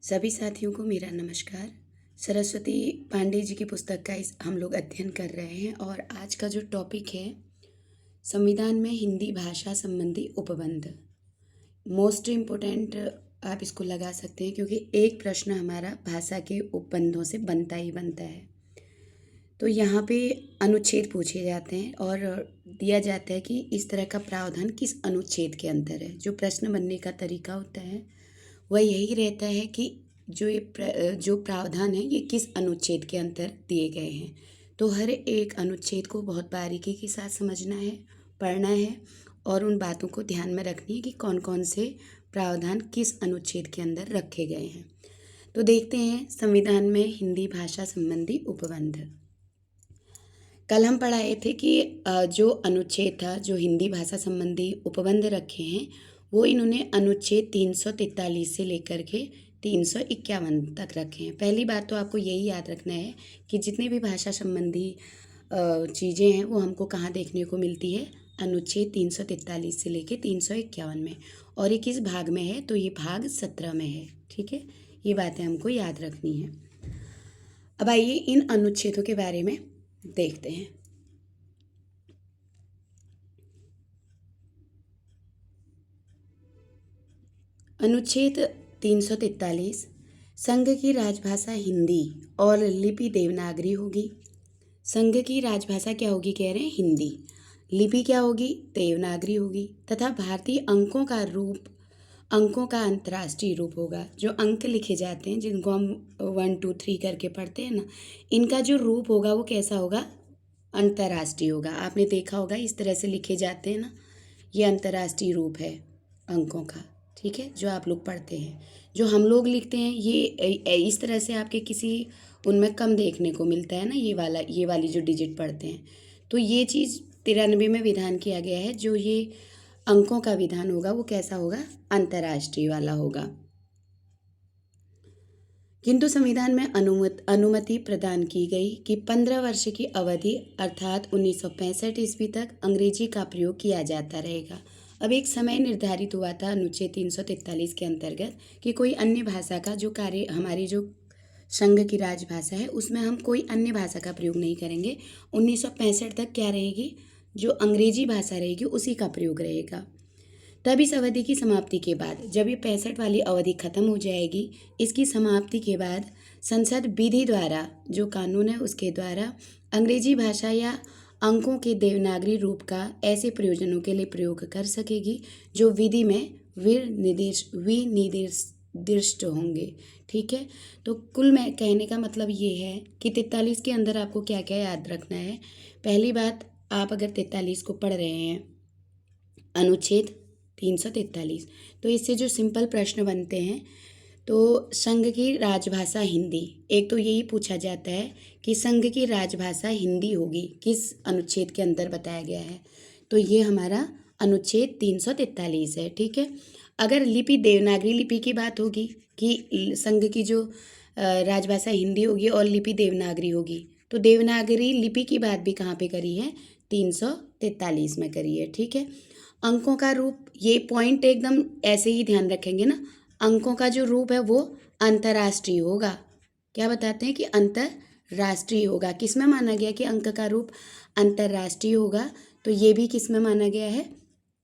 सभी साथियों को मेरा नमस्कार। सरस्वती पांडे जी की पुस्तक का हम लोग अध्ययन कर रहे हैं और आज का जो टॉपिक है संविधान में हिंदी भाषा संबंधी उपबंध। मोस्ट इम्पोर्टेंट आप इसको लगा सकते हैं क्योंकि एक प्रश्न हमारा भाषा के उपबंधों से बनता ही बनता है। तो यहाँ पे अनुच्छेद पूछे जाते हैं और दिया जाता है कि इस तरह का प्रावधान किस अनुच्छेद के अंदर है। जो प्रश्न बनने का तरीका होता है वह यही रहता है कि जो प्रावधान है ये किस अनुच्छेद के अंदर दिए गए हैं। तो हर एक अनुच्छेद को बहुत बारीकी के साथ समझना है, पढ़ना है और उन बातों को ध्यान में रखनी है कि कौन कौन से प्रावधान किस अनुच्छेद के अंदर रखे गए हैं। तो देखते हैं संविधान में हिंदी भाषा संबंधी उपबंध। कल हम पढ़ाए थे कि जो अनुच्छेद था, जो हिंदी भाषा संबंधी उपबंध रखे हैं, वो इन्होंने अनुच्छेद 343 से लेकर के 351 तक रखे हैं। पहली बात तो आपको यही याद रखना है कि जितने भी भाषा संबंधी चीज़ें हैं वो हमको कहाँ देखने को मिलती है, अनुच्छेद 343 से लेकर 351 में। और ये किस भाग में है, तो ये भाग 17 में है। ठीक है, ये बातें हमको याद रखनी है। अब आइए इन अनुच्छेदों के बारे में देखते हैं। अनुच्छेद 343, संघ की राजभाषा हिंदी और लिपि देवनागरी होगी। संघ की राजभाषा क्या होगी, कह रहे हैं हिंदी। लिपि क्या होगी, देवनागरी होगी। तथा भारतीय अंकों का रूप, अंकों का अंतर्राष्ट्रीय रूप होगा। जो अंक लिखे जाते हैं जिनको हम 1 2 3 करके पढ़ते हैं ना, इनका जो रूप होगा वो कैसा होगा, अंतर्राष्ट्रीय होगा। आपने देखा होगा इस तरह से लिखे जाते हैं ना, ये अंतर्राष्ट्रीय रूप है अंकों का। ठीक है, जो आप लोग पढ़ते हैं। जो हम लोग लिखते हैं ये इस तरह से आपके किसी उनमें कम देखने को मिलता है ना, ये वाली जो डिजिट पढ़ते हैं। तो ये चीज़ 93 में विधान किया गया है। जो ये अंकों का विधान होगा वो कैसा होगा, अंतर्राष्ट्रीय वाला होगा। किंतु संविधान में अनुमति प्रदान की गई कि 15 वर्ष की अवधि अर्थात 1965 ईस्वी तक अंग्रेजी का प्रयोग किया जाता रहेगा। अब एक समय निर्धारित हुआ था अनुच्छेद 343 के अंतर्गत कि कोई अन्य भाषा का जो कार्य, हमारी जो संघ की राजभाषा है उसमें हम कोई अन्य भाषा का प्रयोग नहीं करेंगे। 1965 तक क्या रहेगी, जो अंग्रेजी भाषा रहेगी उसी का प्रयोग रहेगा। तब इस अवधि की समाप्ति के बाद, जब ये 65 वाली अवधि खत्म हो जाएगी, इसकी समाप्ति के बाद संसद विधि द्वारा, जो कानून है उसके द्वारा अंग्रेजी भाषा या अंकों के देवनागरी रूप का ऐसे प्रयोजनों के लिए प्रयोग कर सकेगी जो विधि में विनिर्दिष्ट होंगे। ठीक है, तो कुल में कहने का मतलब ये है कि 43 के अंदर आपको क्या क्या याद रखना है। पहली बात, आप अगर 43 को पढ़ रहे हैं, अनुच्छेद 343, तो इससे जो सिंपल प्रश्न बनते हैं, तो संघ की राजभाषा हिंदी, एक तो यही पूछा जाता है कि संघ की राजभाषा हिंदी होगी, किस अनुच्छेद के अंदर बताया गया है, तो ये हमारा अनुच्छेद 343 है। ठीक है, अगर लिपि देवनागरी लिपि की बात होगी कि संघ की जो राजभाषा हिंदी होगी और लिपि देवनागरी होगी, तो देवनागरी लिपि की बात भी कहाँ पे करी है, 343 में करी है। ठीक है, अंकों का रूप, ये पॉइंट एकदम ऐसे ही ध्यान रखेंगे ना, अंकों का जो रूप है वो अंतर्राष्ट्रीय होगा। क्या बताते हैं कि अंतर्राष्ट्रीय होगा। किस में माना गया कि अंक का रूप अंतर्राष्ट्रीय होगा, तो ये भी किस में माना गया है,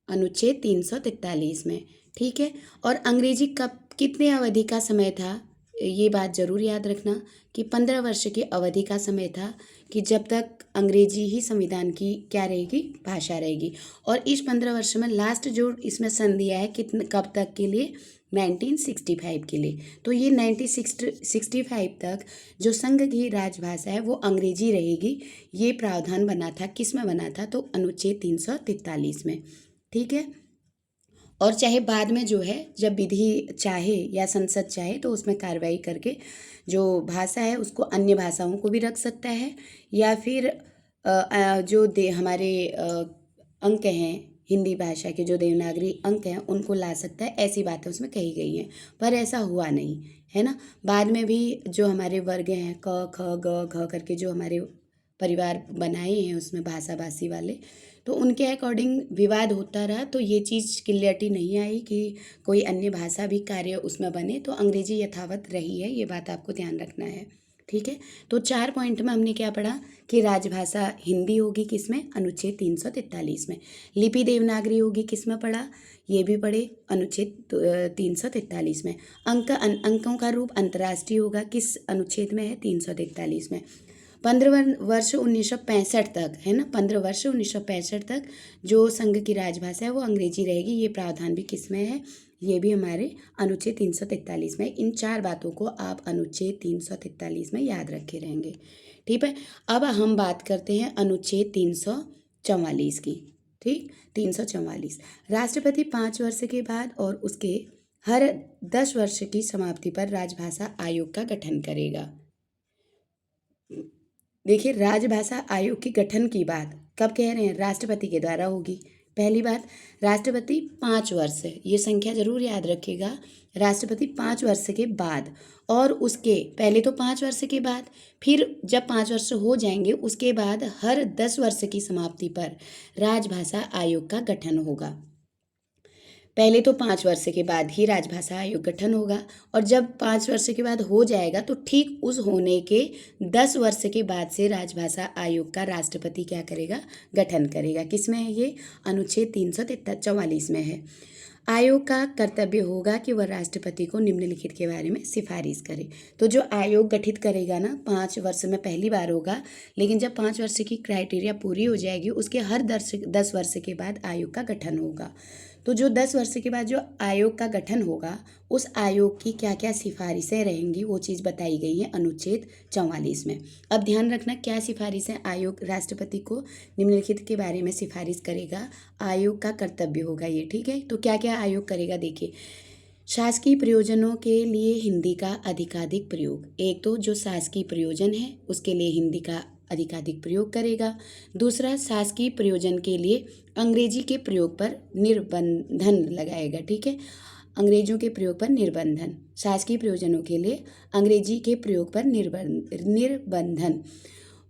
अनुच्छेद 343 में। ठीक है, और अंग्रेजी कब, कितने अवधि का समय था, ये बात जरूर याद रखना कि 15 वर्ष की अवधि का समय था कि जब तक अंग्रेजी ही संविधान की क्या रहेगी, भाषा रहेगी। और इस 15 वर्ष में लास्ट जो इसमें सन दिया है कितने, कब तक के लिए, 1965 के लिए। तो ये 1965 तक जो संघ की राजभाषा है वो अंग्रेजी रहेगी। ये प्रावधान बना था, किस में बना था, तो अनुच्छेद 343 में। ठीक है, और चाहे बाद में जो है जब विधि चाहे या संसद चाहे तो उसमें कार्रवाई करके जो भाषा है उसको अन्य भाषाओं को भी रख सकता है, या फिर जो हमारे अंक हैं हिंदी भाषा के, जो देवनागरी अंक हैं उनको ला सकता है। ऐसी बातें उसमें कही गई हैं, पर ऐसा हुआ नहीं है ना। बाद में भी जो हमारे वर्ग हैं, क ख ग घ करके जो हमारे परिवार बनाए हैं उसमें भाषा भाषी वाले, तो उनके अकॉर्डिंग विवाद होता रहा, तो ये चीज़ क्लियरिटी नहीं आई कि कोई अन्य भाषा भी कार्य उसमें बने, तो अंग्रेजी यथावत रही है, ये बात आपको ध्यान रखना है। ठीक है, तो 4 पॉइंट में हमने क्या पढ़ा कि राजभाषा हिंदी होगी किसमें, अनुच्छेद 343 में। लिपि देवनागरी होगी किसमें पढ़ा, ये भी पढ़े, अनुच्छेद 343 में। अंकों का रूप अंतर्राष्ट्रीय होगा, किस अनुच्छेद में है, 343 में। 15 वर्ष 1965 तक, है ना, 15 वर्ष 1965 तक जो संघ की राजभाषा है वो अंग्रेजी रहेगी, ये प्रावधान भी किस में है, ये भी हमारे अनुच्छेद 343 में। इन 4 बातों को आप अनुच्छेद 343 में याद रखे रहेंगे। ठीक है, अब हम बात करते हैं अनुच्छेद 344 की। ठीक, 344, राष्ट्रपति 5 वर्ष के बाद और उसके हर 10 वर्ष की समाप्ति पर राजभाषा आयोग का गठन करेगा। देखिए, राजभाषा आयोग के गठन की बात कब कह रहे हैं, राष्ट्रपति के द्वारा होगी। पहली बात, राष्ट्रपति 5 वर्ष, ये संख्या जरूर याद रखिएगा, राष्ट्रपति 5 वर्ष के बाद, और उसके पहले तो 5 वर्ष के बाद, फिर जब 5 वर्ष हो जाएंगे उसके बाद हर 10 वर्ष की समाप्ति पर राजभाषा आयोग का गठन होगा। पहले तो 5 वर्ष के बाद ही राजभाषा आयोग गठन होगा, और जब 5 वर्ष के बाद हो जाएगा तो ठीक उस होने के 10 वर्ष के बाद से राजभाषा आयोग का राष्ट्रपति क्या करेगा, गठन करेगा। किसमें है ये, अनुच्छेद 344 में है। आयोग का कर्तव्य होगा कि वह राष्ट्रपति को निम्नलिखित के बारे में सिफारिश करे। तो जो आयोग गठित करेगा ना, 5 वर्ष में पहली बार होगा, लेकिन जब 5 वर्ष की क्राइटेरिया पूरी हो जाएगी उसके हर 10 वर्ष के बाद आयोग का गठन होगा। तो जो 10 वर्ष के बाद जो आयोग का गठन होगा, उस आयोग की क्या क्या सिफारिशें रहेंगी वो चीज़ बताई गई है अनुच्छेद 44 में। अब ध्यान रखना, क्या सिफारिशें आयोग राष्ट्रपति को निम्नलिखित के बारे में सिफारिश करेगा, आयोग का कर्तव्य होगा ये। ठीक है, तो क्या क्या आयोग करेगा, देखिए, शासकीय प्रयोजनों के लिए हिंदी का अधिकाधिक प्रयोग। एक तो जो शासकीय प्रयोजन है उसके लिए हिंदी का अधिकाधिक प्रयोग करेगा। दूसरा, शासकीय प्रयोजन के लिए अंग्रेजी के प्रयोग पर निर्बंधन लगाएगा। ठीक है, अंग्रेजों के प्रयोग पर निर्बंधन, शासकीय प्रयोजनों के लिए अंग्रेजी के प्रयोग पर निर्बंधन।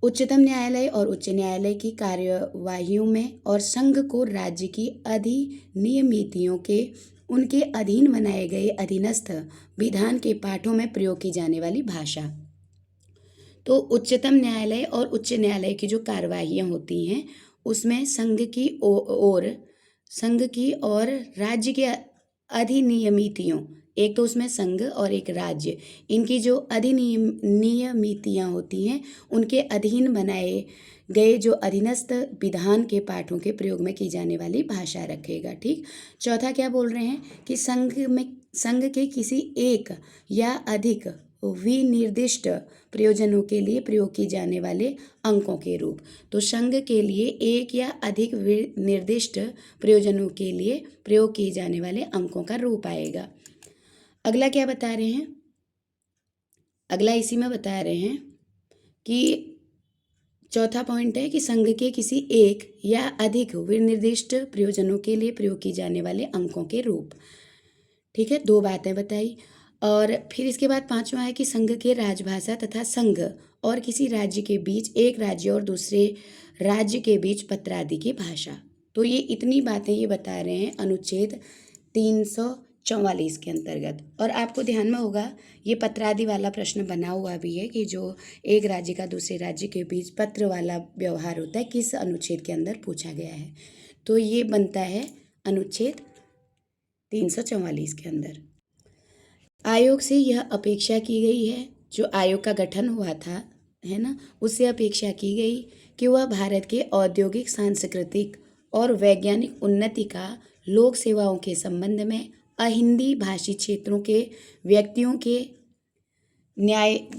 उच्चतम न्यायालय और उच्च न्यायालय की कार्यवाहियों में और संघ को राज्य की अधिनियमितियों के उनके अधीन बनाए गए अधीनस्थ विधान के पाठों में प्रयोग की जाने वाली भाषा। तो उच्चतम न्यायालय और उच्च न्यायालय की जो कार्यवाहियाँ होती हैं उसमें संघ की और राज्य के अधिनियमितियों, एक तो उसमें संघ और एक राज्य, इनकी जो अधिनियमितियाँ होती हैं उनके अधीन बनाए गए जो अधीनस्थ विधान के पाठों के प्रयोग में की जाने वाली भाषा रखेगा। ठीक, चौथा क्या बोल रहे हैं कि संघ के किसी एक या अधिक विनिर्दिष्ट प्रयोजनों के लिए प्रयोग की जाने वाले अंकों के रूप। तो संघ के लिए एक या अधिक निर्दिष्ट प्रयोजनों के लिए प्रयोग किए जाने वाले अंकों का रूप आएगा। अगला क्या बता रहे हैं, अगला इसी में बता रहे हैं कि चौथा पॉइंट है कि संघ के किसी एक या अधिक विनिर्दिष्ट प्रयोजनों के लिए प्रयोग की जाने वाले अंकों के रूप। ठीक है, 2 बातें बताई। और फिर इसके बाद 5वां है कि संघ के राजभाषा तथा संघ और किसी राज्य के बीच, एक राज्य और दूसरे राज्य के बीच पत्र आदि की भाषा। तो ये इतनी बातें ये बता रहे हैं अनुच्छेद 344 के अंतर्गत। और आपको ध्यान में होगा ये पत्र आदि वाला प्रश्न बना हुआ भी है कि जो एक राज्य का दूसरे राज्य के बीच पत्र वाला व्यवहार होता है किस अनुच्छेद के अंदर पूछा गया है। तो ये बनता है अनुच्छेद 344 के अंदर। आयोग से यह अपेक्षा की गई है, जो आयोग का गठन हुआ था, है ना, उससे अपेक्षा की गई कि वह भारत के औद्योगिक, सांस्कृतिक और वैज्ञानिक उन्नति का लोक सेवाओं के संबंध में अहिंदी भाषी क्षेत्रों के व्यक्तियों के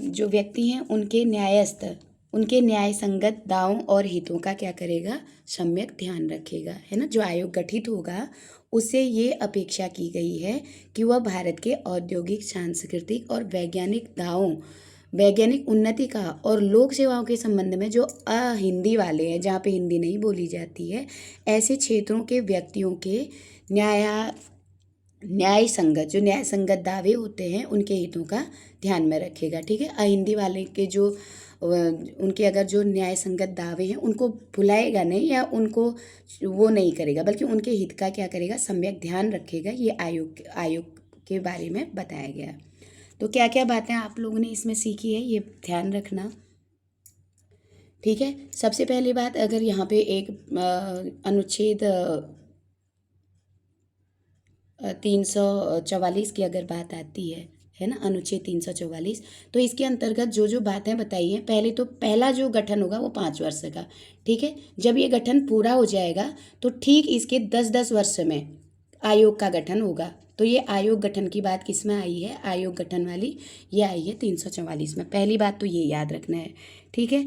जो व्यक्ति हैं उनके न्याय संगत दावों और हितों का क्या करेगा, सम्यक ध्यान रखेगा, है ना। जो आयोग गठित होगा उससे ये अपेक्षा की गई है कि वह भारत के औद्योगिक, सांस्कृतिक और वैज्ञानिक उन्नति का और लोक सेवाओं के संबंध में जो अहिंदी वाले हैं, जहाँ पे हिंदी नहीं बोली जाती है, ऐसे क्षेत्रों के व्यक्तियों के न्याय संगत दावे होते हैं उनके हितों का ध्यान में रखेगा। ठीक है, अहिंदी वाले के जो उनके अगर जो न्याय संगत दावे हैं उनको भुलाएगा नहीं या उनको वो नहीं करेगा, बल्कि उनके हित का क्या करेगा, सम्यक ध्यान रखेगा। ये आयोग के बारे में बताया गया। तो क्या क्या बातें आप लोगों ने इसमें सीखी है ये ध्यान रखना। ठीक है, सबसे पहली बात, अगर यहाँ पे एक अनुच्छेद 344 की अगर बात आती है ना, अनुच्छेद 344, तो इसके अंतर्गत जो जो बातें बताई हैं, पहले तो पहला जो गठन होगा वो 5 वर्ष का। ठीक है, जब ये गठन पूरा हो जाएगा तो ठीक इसके 10-10 वर्ष में आयोग का गठन होगा। तो ये आयोग गठन की बात किस में आई है, आयोग गठन वाली ये आई है 344 में। पहली बात तो ये याद रखना है। ठीक है,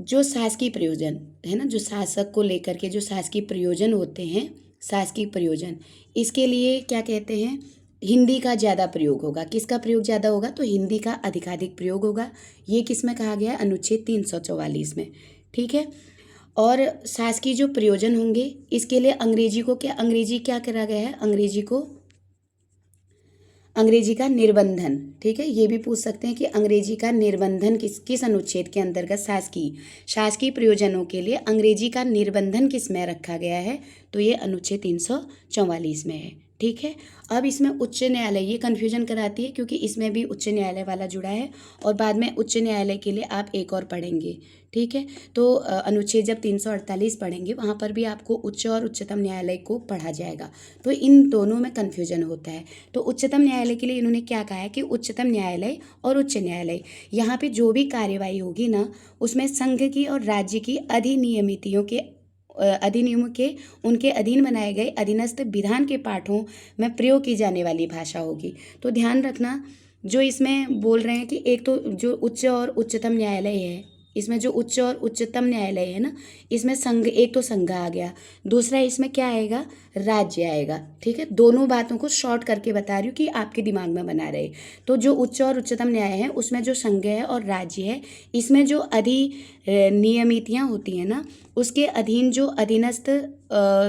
जो शासकीय प्रयोजन है ना, जो शासक को लेकर के जो शासकीय प्रयोजन होते हैं, शासकीय प्रयोजन, इसके लिए क्या कहते हैं, हिंदी का ज़्यादा प्रयोग होगा। किसका प्रयोग ज़्यादा होगा, तो हिंदी का अधिकाधिक प्रयोग होगा। ये किस में कहा गया है, अनुच्छेद 344 में। ठीक है, और शासकीय जो प्रयोजन होंगे इसके लिए अंग्रेजी क्या करा गया है, अंग्रेजी का निर्बंधन। ठीक है, ये भी पूछ सकते हैं कि अंग्रेजी का निर्बंधन किस अनुच्छेद के अंतर्गत, शासकीय प्रयोजनों के लिए अंग्रेजी का निर्बंधन किस में रखा गया है, तो ये अनुच्छेद 344 में है। ठीक है, अब इसमें उच्च न्यायालय, ये कन्फ्यूजन कराती है क्योंकि इसमें भी उच्च न्यायालय वाला जुड़ा है और बाद में उच्च न्यायालय के लिए आप एक और पढ़ेंगे। ठीक है, तो अनुच्छेद जब 348 पढ़ेंगे वहाँ पर भी आपको उच्च और उच्चतम न्यायालय को पढ़ा जाएगा। तो इन दोनों में कन्फ्यूजन होता है। तो उच्चतम न्यायालय के लिए इन्होंने क्या कहा है कि उच्चतम न्यायालय और उच्च न्यायालय, यहाँ पे जो भी कार्यवाही होगी ना, उसमें संघ की और राज्य की अधिनियमों के उनके अधीन बनाए गए अधीनस्थ विधान के पाठों में प्रयोग की जाने वाली भाषा होगी। तो ध्यान रखना, जो इसमें बोल रहे हैं कि एक तो जो उच्च और उच्चतम न्यायालय है, इसमें जो उच्च और उच्चतम न्यायालय है ना, इसमें संघ, एक तो संघ आ गया, दूसरा इसमें क्या आएगा, राज्य आएगा। ठीक है, दोनों बातों को शॉर्ट करके बता रही हूँ कि आपके दिमाग में बना रहे। तो जो उच्च और उच्चतम न्याय है उसमें जो संघ है और राज्य है, इसमें जो नियमितियाँ होती हैं ना, उसके अधीन जो अधीनस्थ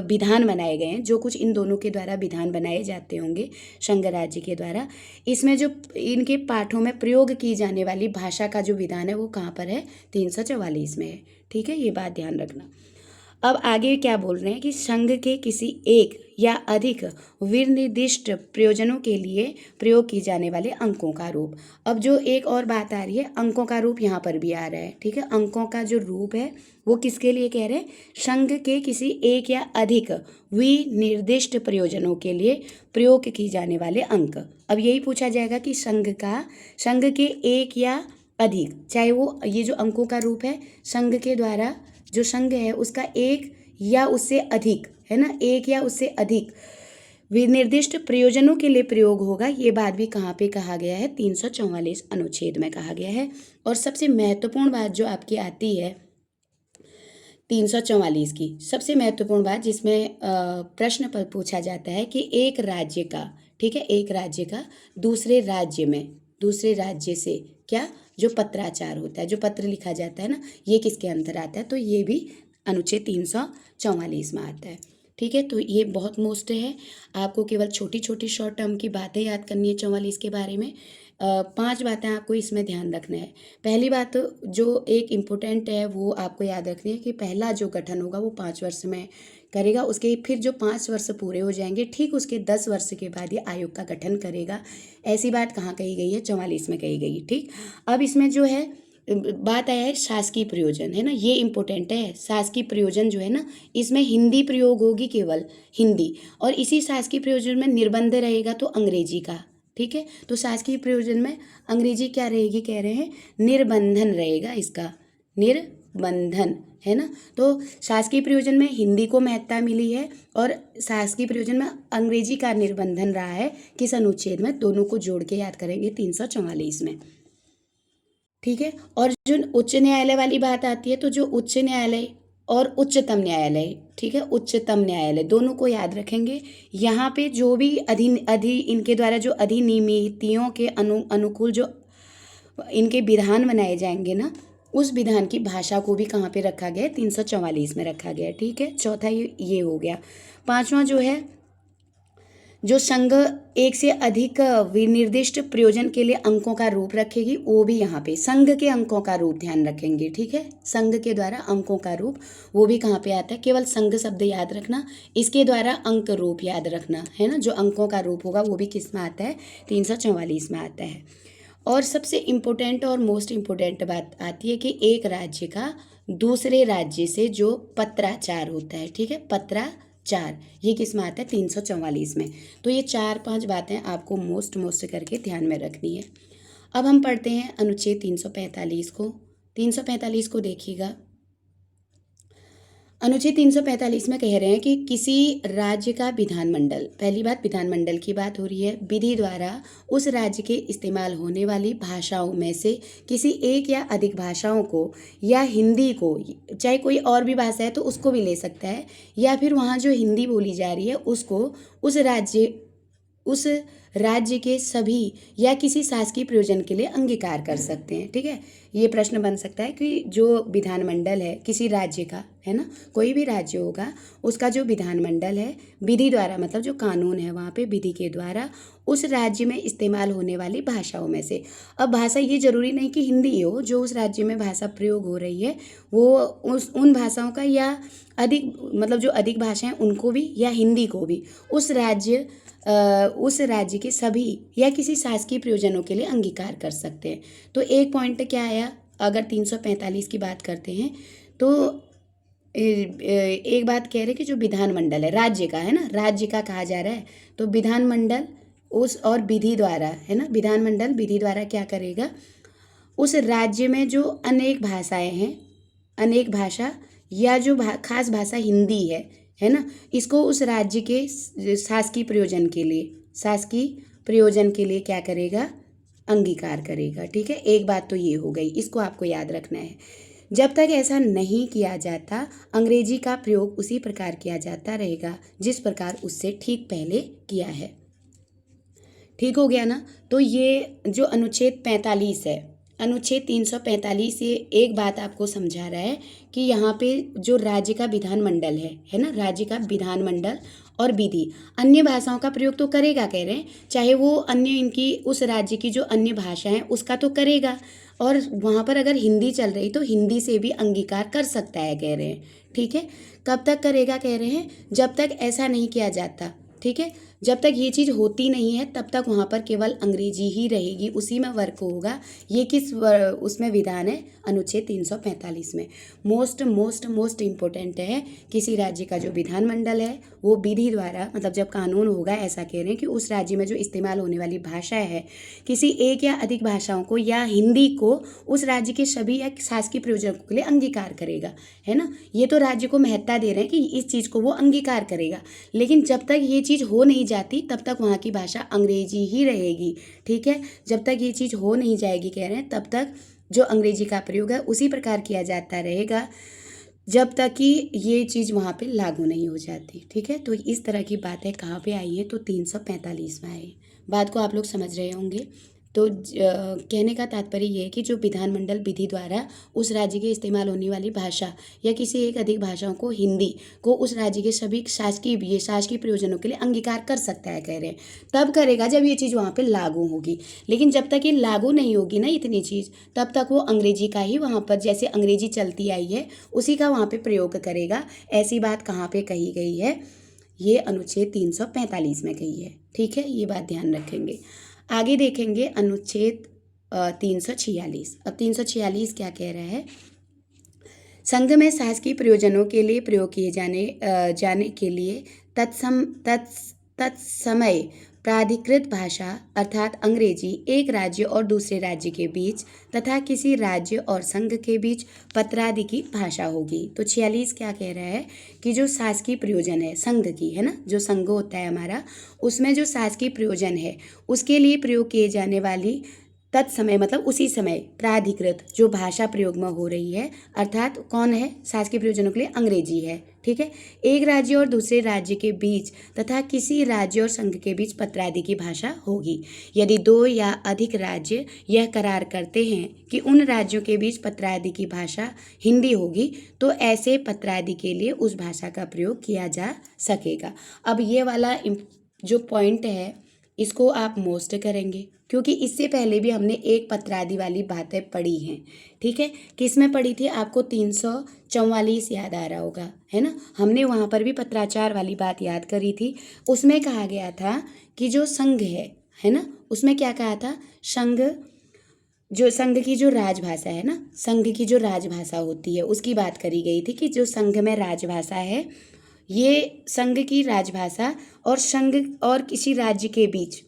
विधान बनाए गए हैं, जो कुछ इन दोनों के द्वारा विधान बनाए जाते होंगे संघ राज्य के द्वारा, इसमें जो इनके पाठों में प्रयोग की जाने वाली भाषा का जो विधान है वो कहाँ पर है, 344 में है। ठीक है, ये बात ध्यान रखना। अब आगे क्या बोल रहे हैं कि संघ के किसी एक या अधिक विनिर्दिष्ट प्रयोजनों के लिए प्रयोग की जाने वाले अंकों का रूप। अब जो एक और बात आ रही है, अंकों का रूप यहाँ पर भी आ रहा है। ठीक है, अंकों का जो रूप है वो किसके लिए कह रहे हैं, संघ के किसी एक या अधिक विनिर्दिष्ट प्रयोजनों के लिए प्रयोग की जाने वाले अंक। अब यही पूछा जाएगा कि संघ के एक या अधिक, चाहे वो ये जो अंकों का रूप है, संघ के द्वारा जो संघ है उसका एक या उससे अधिक है ना, एक या उससे अधिक विनिर्दिष्ट प्रयोजनों के लिए प्रयोग होगा। ये बात भी कहाँ पे कहा गया है, 344 अनुच्छेद में कहा गया है। और सबसे महत्वपूर्ण बात जो आपकी आती है 344 की, सबसे महत्वपूर्ण बात जिसमें प्रश्न पर पूछा जाता है कि एक राज्य का, ठीक है, एक राज्य का दूसरे राज्य से क्या, जो पत्राचार होता है, जो पत्र लिखा जाता है ना, ये किसके अंदर आता है, तो ये भी अनुच्छेद 344 में आता है। ठीक है, तो ये बहुत मोस्ट है, आपको केवल छोटी छोटी शॉर्ट टर्म की बातें याद करनी है 44 के बारे में। 5 बातें आपको इसमें ध्यान रखना है। पहली बात जो एक इम्पोर्टेंट है वो आपको याद रखनी है कि पहला जो गठन होगा वो 5 वर्ष में करेगा, उसके फिर जो 5 वर्ष पूरे हो जाएंगे ठीक उसके 10 वर्ष के बाद ये आयोग का गठन करेगा। ऐसी बात कहाँ कही गई है, 44 में कही गई। ठीक, अब इसमें जो है बात आया है शासकीय प्रयोजन, है ना, ये इम्पोर्टेंट है। शासकीय प्रयोजन जो है ना, इसमें हिंदी प्रयोग होगी, केवल हिंदी, और इसी शासकीय प्रयोजन में निर्बंध रहेगा तो अंग्रेजी का। ठीक है, तो शासकीय प्रयोजन में अंग्रेजी क्या रहेगी, कह रहे हैं निर्बंधन रहेगा, इसका निर्बंधन, है ना। तो शासकीय प्रयोजन में हिंदी को महत्ता मिली है और शासकीय प्रयोजन में अंग्रेजी का निर्बंधन रहा है। किस अनुच्छेद में, दोनों को जोड़ के याद करेंगे 344 में। ठीक है, और जो उच्च न्यायालय वाली बात आती है, तो जो उच्च न्यायालय और उच्चतम न्यायालय, ठीक है, उच्चतम न्यायालय दोनों को याद रखेंगे। यहाँ पे जो भी इनके द्वारा जो अधिनियमितियों के अनुकूल जो इनके विधान बनाए जाएंगे ना, उस विधान की भाषा को भी कहाँ पे रखा गया है, 344 में रखा गया है। ठीक है, चौथा ये हो गया। 5वां जो है जो संघ एक से अधिक विनिर्दिष्ट प्रयोजन के लिए अंकों का रूप रखेगी, वो भी यहाँ पे संघ के अंकों का रूप ध्यान रखेंगे। ठीक है, संघ के द्वारा अंकों का रूप वो भी कहाँ पे आता है, केवल संघ शब्द याद रखना, इसके द्वारा अंक रूप याद रखना है ना। जो अंकों का रूप होगा वो भी किस में आता है, 344 में आता है। और सबसे इम्पोर्टेंट और मोस्ट इम्पोर्टेंट बात आती है कि एक राज्य का दूसरे राज्य से जो पत्राचार होता है, ठीक है, पत्राचार, ये किस में आता है, 344 में। तो ये 4-5 बातें आपको मोस्ट करके ध्यान में रखनी है। अब हम पढ़ते हैं अनुच्छेद 345 को। 345 को देखिएगा। अनुच्छेद 345 में कह रहे हैं कि किसी राज्य का विधानमंडल, पहली बात विधानमंडल की बात हो रही है, विधि द्वारा उस राज्य के इस्तेमाल होने वाली भाषाओं में से किसी एक या अधिक भाषाओं को या हिंदी को, चाहे कोई और भी भाषा है तो उसको भी ले सकता है, या फिर वहाँ जो हिंदी बोली जा रही है उसको उस राज्य के सभी या किसी शासकीय प्रयोजन के लिए अंगीकार कर सकते हैं। ठीक है, ये प्रश्न बन सकता है कि जो विधानमंडल है किसी राज्य का, है ना, कोई भी राज्य होगा उसका जो विधानमंडल है, विधि द्वारा मतलब जो कानून है वहाँ पे विधि के द्वारा उस राज्य में इस्तेमाल होने वाली भाषाओं में से, अब भाषा ये जरूरी नहीं कि हिंदी ही हो, जो उस राज्य में भाषा प्रयोग हो रही है वो उन भाषाओं का या अधिक मतलब जो अधिक भाषाएं उनको भी या हिंदी को भी उस राज्य के सभी या किसी शासकीय प्रयोजनों के लिए अंगीकार कर सकते हैं। तो एक पॉइंट क्या आया, अगर 345 की बात करते हैं तो एक बात कह रहे कि जो विधानमंडल है राज्य का, है ना, राज्य का कहा जा रहा है, तो विधानमंडल उस और विधि द्वारा, है ना, विधानमंडल विधि द्वारा क्या करेगा, उस राज्य में जो अनेक भाषाएं हैं, अनेक भाषा या जो खास भाषा हिंदी है ना, इसको उस राज्य के शासकीय प्रयोजन के लिए क्या करेगा, अंगीकार करेगा। ठीक है, एक बात तो ये हो गई, इसको आपको याद रखना है। जब तक ऐसा नहीं किया जाता अंग्रेजी का प्रयोग उसी प्रकार किया जाता रहेगा जिस प्रकार उससे ठीक पहले किया है। ठीक हो गया ना। तो ये जो अनुच्छेद 45 है, अनुच्छेद 345 ये एक बात आपको समझा रहा है कि यहाँ पे जो राज्य का विधानमंडल है ना, राज्य का विधानमंडल और विधि अन्य भाषाओं का प्रयोग तो करेगा, कह रहे हैं, चाहे वो अन्य इनकी उस राज्य की जो अन्य भाषा है उसका तो करेगा, और वहाँ पर अगर हिंदी चल रही तो हिंदी से भी अंगीकार कर सकता है, कह रहे हैं। ठीक है, कब तक करेगा, कह रहे हैं जब तक ऐसा नहीं किया जाता। ठीक है, जब तक ये चीज़ होती नहीं है तब तक वहाँ पर केवल अंग्रेजी ही रहेगी, उसी में वर्क होगा। ये किस उसमें विधान है, अनुच्छेद 345 में। मोस्ट इम्पोर्टेंट है, किसी राज्य का जो विधानमंडल है वो विधि द्वारा मतलब जब कानून होगा, ऐसा कह रहे हैं कि उस राज्य में जो इस्तेमाल होने वाली भाषा है किसी एक या अधिक भाषाओं को या हिंदी को उस राज्य के सभी या शासकीय प्रयोजनों के लिए अंगीकार करेगा, है ना। ये तो राज्य को महत्ता दे रहे हैं कि इस चीज़ को वो अंगीकार करेगा, लेकिन जब तक ये चीज़ हो नहीं जाती तब तक वहाँ की भाषा अंग्रेजी ही रहेगी। ठीक है, जब तक ये चीज़ हो नहीं जाएगी, कह रहे हैं, तब तक जो अंग्रेजी का प्रयोग है उसी प्रकार किया जाता रहेगा जब तक कि ये चीज़ वहाँ पे लागू नहीं हो जाती। ठीक है, तो इस तरह की बातें कहाँ पे आई है, तो 345 में आई। बात को आप लोग समझ रहे होंगे। तो कहने का तात्पर्य ये है कि जो विधानमंडल विधि द्वारा उस राज्य के इस्तेमाल होने वाली भाषा या किसी एक अधिक भाषाओं को हिंदी को उस राज्य के सभी शासकीय प्रयोजनों के लिए अंगीकार कर सकता है, कह रहे हैं, तब करेगा जब ये चीज़ वहाँ पे लागू होगी। लेकिन जब तक ये लागू नहीं होगी ना इतनी चीज़, तब तक वो अंग्रेजी का ही वहाँ पर जैसे अंग्रेजी चलती आई है उसी का वहाँ पर प्रयोग करेगा। ऐसी बात कहाँ पर कही गई है, ये अनुच्छेद 345 में कही है। ठीक है, ये बात ध्यान रखेंगे। आगे देखेंगे अनुच्छेद 346। अब 346 क्या कह रहा है, संघ में शासकीय प्रयोजनों के लिए प्रयोग किए जाने के लिए तत्समय प्राधिकृत भाषा अर्थात अंग्रेजी एक राज्य और दूसरे राज्य के बीच तथा किसी राज्य और संघ के बीच पत्रादि की भाषा होगी। तो 46 क्या कह रहा है कि जो शासकीय प्रयोजन है संघ की, है ना, जो संघ होता है हमारा, उसमें जो शासकीय प्रयोजन है उसके लिए प्रयोग किए जाने वाली तत्समय मतलब उसी समय प्राधिकृत जो भाषा प्रयोग में हो रही है, अर्थात कौन है, शासकीय प्रयोजनों के लिए अंग्रेजी है। ठीक है, एक राज्य और दूसरे राज्य के बीच तथा किसी राज्य और संघ के बीच पत्रादि की भाषा होगी। यदि दो या अधिक राज्य यह करार करते हैं कि उन राज्यों के बीच पत्रादि की भाषा हिंदी होगी तो ऐसे पत्रादि के लिए उस भाषा का प्रयोग किया जा सकेगा। अब ये वाला जो पॉइंट है इसको आप मोस्ट करेंगे, क्योंकि इससे पहले भी हमने एक पत्रादि वाली बातें पढ़ी हैं। ठीक है, किस में पढ़ी थी? आपको 344 याद आ रहा होगा, है ना। हमने वहाँ पर भी पत्राचार वाली बात याद करी थी। उसमें कहा गया था कि जो संघ है ना, उसमें क्या कहा था? संघ की जो राजभाषा है ना, संघ की जो राजभाषा होती है उसकी बात करी गई थी कि जो संघ में राजभाषा है, ये संघ की राजभाषा और संघ और किसी राज्य के बीच,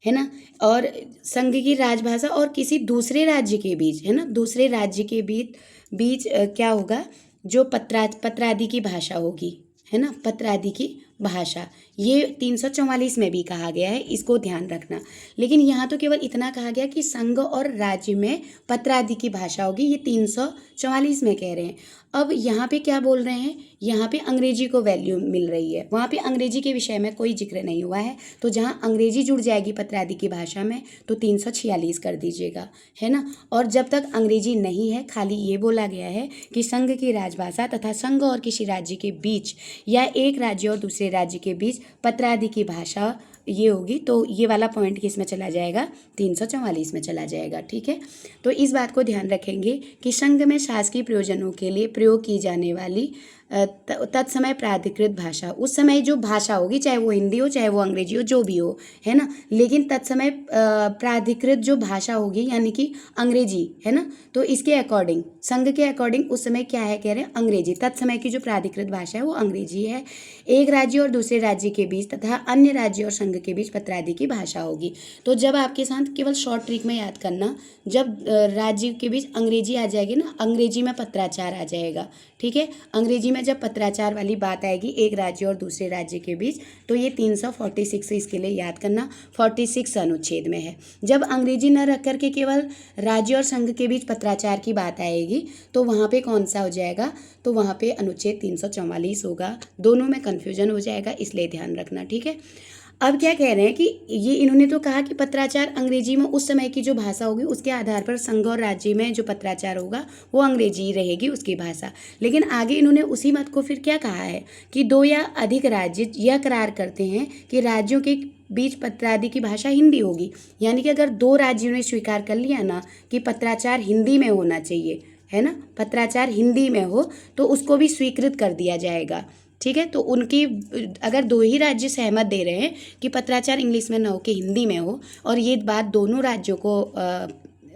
है ना, और संघ की राजभाषा और किसी दूसरे राज्य के बीच, है ना, दूसरे राज्य के बीच क्या होगा? जो पत्रादि की भाषा होगी, है ना, पत्रादि की भाषा, ये 344 में भी कहा गया है, इसको ध्यान रखना। लेकिन यहाँ तो केवल इतना कहा गया कि संघ और राज्य में पत्रादि की भाषा होगी, ये 344 में कह रहे हैं। अब यहाँ पे क्या बोल रहे हैं? यहाँ पे अंग्रेजी को वैल्यू मिल रही है, वहाँ पे अंग्रेजी के विषय में कोई जिक्र नहीं हुआ है। तो जहाँ अंग्रेजी जुड़ जाएगी पत्रादि की भाषा में तो 346 कर दीजिएगा, है ना। और जब तक अंग्रेजी नहीं है, खाली ये बोला गया है कि संघ की राजभाषा तथा संघ और किसी राज्य के बीच या एक राज्य और दूसरे राज्य के बीच पत्रादि की भाषा ये होगी, तो ये वाला पॉइंट किस में चला जाएगा? 344 में चला जाएगा। ठीक है, तो इस बात को ध्यान रखेंगे कि संघ में शासकीय प्रयोजनों के लिए प्रयोग की जाने वाली तत्समय प्राधिकृत भाषा, उस समय जो भाषा होगी, चाहे वो हिंदी हो चाहे वो अंग्रेजी हो, जो भी हो, है ना, लेकिन तत्समय प्राधिकृत जो भाषा होगी यानी कि अंग्रेजी, है ना, तो इसके अकॉर्डिंग, संघ के अकॉर्डिंग उस समय क्या है? कह रहे हैं अंग्रेजी। तत्समय की जो प्राधिकृत भाषा है वो अंग्रेजी है। एक राज्य और दूसरे राज्य के बीच तथा अन्य राज्य और संघ के बीच पत्रादि की भाषा होगी। तो जब आपके साथ केवल शॉर्ट ट्रिक में याद करना, जब राज्य के बीच अंग्रेजी आ जाएगी ना, अंग्रेजी में पत्राचार आ जाएगा। ठीक है, अंग्रेजी में जब पत्राचार वाली बात आएगी एक राज्य और दूसरे राज्य के बीच, तो ये 346 इसके लिए याद करना, 46 अनुच्छेद में है। जब अंग्रेजी न रख करके केवल राज्य और संघ के बीच पत्राचार की बात आएगी तो वहाँ पे कौन सा हो जाएगा? तो वहाँ पे अनुच्छेद 344 होगा। दोनों में कन्फ्यूजन हो जाएगा, इसलिए ध्यान रखना। ठीक है, अब क्या कह रहे हैं कि ये इन्होंने तो कहा कि पत्राचार अंग्रेजी में उस समय की जो भाषा होगी उसके आधार पर संघ और राज्य में जो पत्राचार होगा वो अंग्रेजी रहेगी उसकी भाषा। लेकिन आगे इन्होंने उसी मत को फिर क्या कहा है कि दो या अधिक राज्य यह करार करते हैं कि राज्यों के बीच पत्रादि की भाषा हिंदी होगी। यानी कि अगर दो राज्यों ने स्वीकार कर लिया ना कि पत्राचार हिंदी में होना चाहिए, है ना, पत्राचार हिंदी में हो, तो उसको भी स्वीकृत कर दिया जाएगा। ठीक है, तो उनकी अगर दो ही राज्य सहमत दे रहे हैं कि पत्राचार इंग्लिश में ना हो कि हिंदी में हो, और ये बात दोनों राज्यों को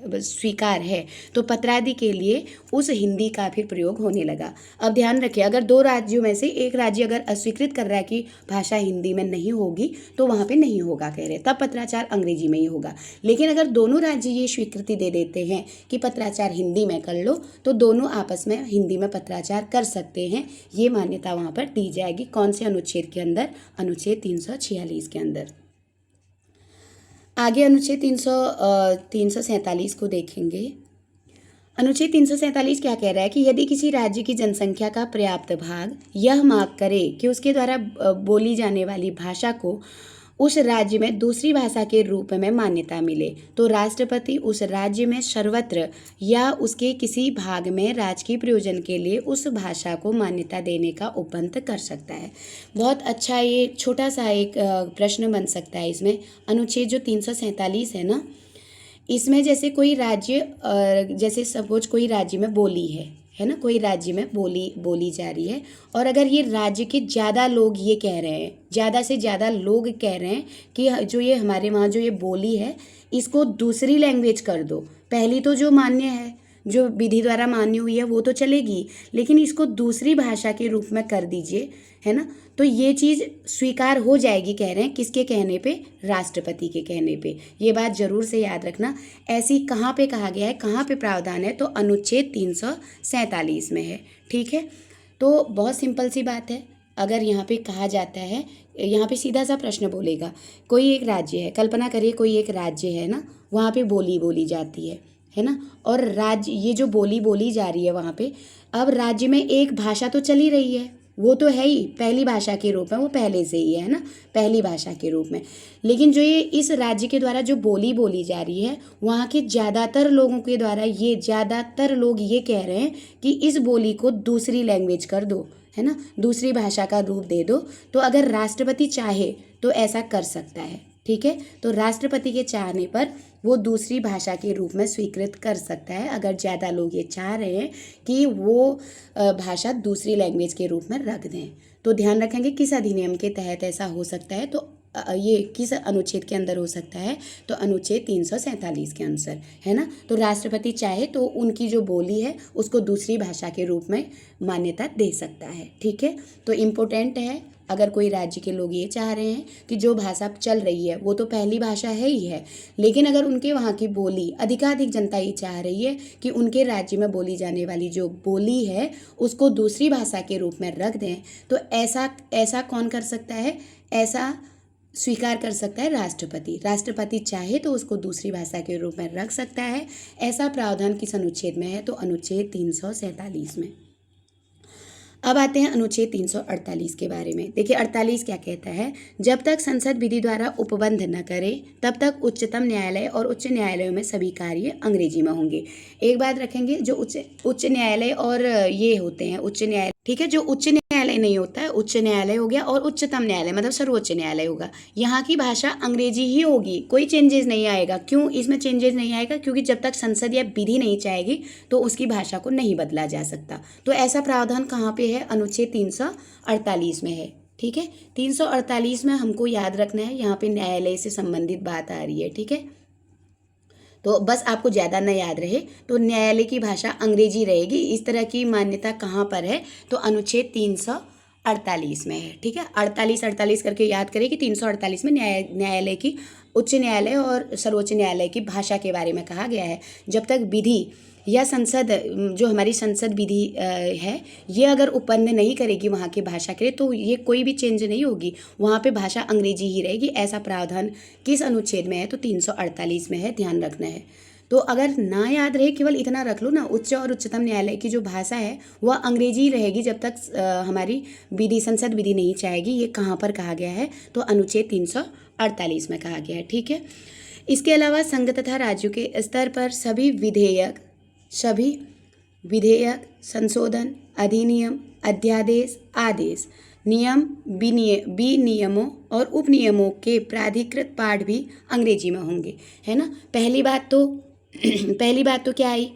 स्वीकार है, तो पत्रादि के लिए उस हिंदी का फिर प्रयोग होने लगा। अब ध्यान रखिए, अगर दो राज्यों में से एक राज्य अगर अस्वीकृत कर रहा है कि भाषा हिंदी में नहीं होगी तो वहाँ पे नहीं होगा कह रहे, तब पत्राचार अंग्रेजी में ही होगा। लेकिन अगर दोनों राज्य ये स्वीकृति दे देते हैं कि पत्राचार हिंदी में कर लो, तो दोनों आपस में हिंदी में पत्राचार कर सकते हैं। ये मान्यता वहाँ पर दी जाएगी। कौन से अनुच्छेद के अंदर? अनुच्छेद 346 के अंदर। आगे अनुच्छेद 347 को देखेंगे। अनुच्छेद 347 क्या कह रहा है कि यदि किसी राज्य की जनसंख्या का पर्याप्त भाग यह मांग करे कि उसके द्वारा बोली जाने वाली भाषा को उस राज्य में दूसरी भाषा के रूप में मान्यता मिले, तो राष्ट्रपति उस राज्य में सर्वत्र या उसके किसी भाग में राजकीय प्रयोजन के लिए उस भाषा को मान्यता देने का उपबंध कर सकता है। बहुत अच्छा, ये छोटा सा एक प्रश्न बन सकता है इसमें। अनुच्छेद जो 347 है ना, इसमें जैसे कोई राज्य, जैसे सपोज कोई राज्य में बोली है ना, कोई राज्य में बोली जा रही है, और अगर ये राज्य के ज़्यादा लोग ये कह रहे हैं, ज़्यादा से ज़्यादा लोग कह रहे हैं कि जो ये हमारे वहाँ जो ये बोली है इसको दूसरी लैंग्वेज कर दो। पहली तो जो मान्य है, जो विधि द्वारा मान्य हुई है वो तो चलेगी, लेकिन इसको दूसरी भाषा के रूप में कर दीजिए, है ना, तो ये चीज़ स्वीकार हो जाएगी कह रहे हैं। किसके कहने पे? राष्ट्रपति के कहने पे। ये बात जरूर से याद रखना। ऐसी कहाँ पे कहा गया है, कहाँ पे प्रावधान है? तो अनुच्छेद 347 में है। ठीक है, तो बहुत सिंपल सी बात है। अगर यहाँ पे कहा जाता है, यहाँ पे सीधा सा प्रश्न बोलेगा, कोई एक राज्य है, कल्पना करिए कोई एक राज्य है ना, वहाँ पे बोली जाती है ना, और राज्य ये जो बोली जा रही है वहाँ पे, अब राज्य में एक भाषा तो चल ही रही है, वो तो है ही पहली भाषा के रूप में, वो पहले से ही है ना, पहली भाषा के रूप में। लेकिन जो ये इस राज्य के द्वारा जो बोली बोली जा रही है, वहाँ के ज़्यादातर लोगों के द्वारा ये ज़्यादातर लोग ये कह रहे हैं कि इस बोली को दूसरी लैंग्वेज कर दो, है ना, दूसरी भाषा का रूप दे दो। तो अगर राष्ट्रपति चाहे तो ऐसा कर सकता है, ठीक है। तो राष्ट्रपति के चाहने पर वो दूसरी भाषा के रूप में स्वीकृत कर सकता है, अगर ज़्यादा लोग ये चाह रहे हैं कि वो भाषा दूसरी लैंग्वेज के रूप में रख दें। तो ध्यान रखेंगे किस अधिनियम के तहत ऐसा हो सकता है, तो ये किस अनुच्छेद के अंदर हो सकता है, तो अनुच्छेद 347 के अनुसार, है ना। तो राष्ट्रपति चाहे तो उनकी जो बोली है उसको दूसरी भाषा के रूप में मान्यता दे सकता है, ठीक है। तो इम्पोर्टेंट है, अगर कोई राज्य के लोग ये चाह रहे हैं कि जो भाषा चल रही है वो तो पहली भाषा है ही है, लेकिन अगर उनके वहाँ की बोली अधिकाधिक जनता ये चाह रही है कि उनके राज्य में बोली जाने वाली जो बोली है उसको दूसरी भाषा के रूप में रख दें, तो ऐसा कौन कर सकता है, ऐसा स्वीकार कर सकता है राष्ट्रपति। राष्ट्रपति चाहे तो उसको दूसरी भाषा के रूप में रख सकता है। ऐसा प्रावधान किस अनुच्छेद में है, तो अनुच्छेद 347 में। अब आते हैं अनुच्छेद 348 के बारे में। देखिए 48 क्या कहता है, जब तक संसद विधि द्वारा उपबंध न करे तब तक उच्चतम न्यायालय और उच्च न्यायालयों में सभी कार्य अंग्रेजी में होंगे। एक बात रखेंगे, जो उच्च न्यायालय और ये होते हैं उच्च न्यायालय, ठीक है, जो उच्च न्यायालय नहीं होता है, उच्च न्यायालय हो गया और उच्चतम न्यायालय मतलब सर्वोच्च न्यायालय होगा, यहाँ की भाषा अंग्रेजी ही होगी, कोई चेंजेस नहीं आएगा। क्यों इसमें चेंजेस नहीं आएगा, क्योंकि जब तक संसद या विधि नहीं चाहेगी तो उसकी भाषा को नहीं बदला जा सकता। तो ऐसा प्रावधान कहाँ पे है, अनुच्छेद 348 में है, ठीक है। 348 में हमको याद रखना है, यहाँ पे न्यायालय से संबंधित बात आ रही है, ठीक है। तो बस आपको ज़्यादा न याद रहे तो न्यायालय की भाषा अंग्रेजी रहेगी, इस तरह की मान्यता कहाँ पर है, तो अनुच्छेद 348 में है, ठीक है। 48 करके याद करें कि 348 में न्यायालय की, उच्च न्यायालय और सर्वोच्च न्यायालय की भाषा के बारे में कहा गया है। जब तक विधि या संसद, जो हमारी संसद विधि है, ये अगर उपबंध नहीं करेगी वहाँ की भाषा के लिए तो ये कोई भी चेंज नहीं होगी, वहाँ पे भाषा अंग्रेजी ही रहेगी। ऐसा प्रावधान किस अनुच्छेद में है, तो 348 में है, ध्यान रखना है। तो अगर ना याद रहे, केवल इतना रख लो ना, उच्च और उच्चतम न्यायालय की जो भाषा है वह अंग्रेजी रहेगी जब तक हमारी विधि, संसद विधि नहीं चाहेगी। ये कहाँ पर कहा गया है, तो अनुच्छेद 348 में कहा गया है, ठीक है। इसके अलावा संघ तथा राज्यों के स्तर पर सभी विधेयक, संशोधन, अधिनियम, अध्यादेश, आदेश, नियम, विनियमों और उपनियमों के प्राधिकृत पाठ भी अंग्रेजी में होंगे, है ना। पहली बात तो क्या आई,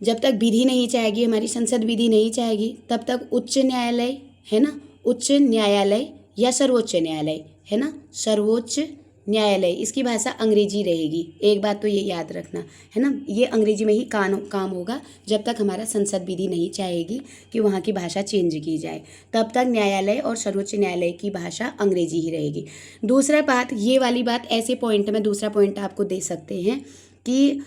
जब तक विधि नहीं चाहेगी, हमारी संसद विधि नहीं चाहेगी, तब तक उच्च न्यायालय, है ना, उच्च न्यायालय या सर्वोच्च न्यायालय, है ना, सर्वोच्च न्यायालय, इसकी भाषा अंग्रेजी रहेगी। एक बात तो ये याद रखना, है ना, ये अंग्रेजी में ही काम होगा जब तक हमारा संसद विधि नहीं चाहेगी कि वहाँ की भाषा चेंज की जाए, तब तक न्यायालय और सर्वोच्च न्यायालय की भाषा अंग्रेजी ही रहेगी। दूसरा बात, ये वाली बात ऐसे पॉइंट में दूसरा पॉइंट आपको दे सकते हैं कि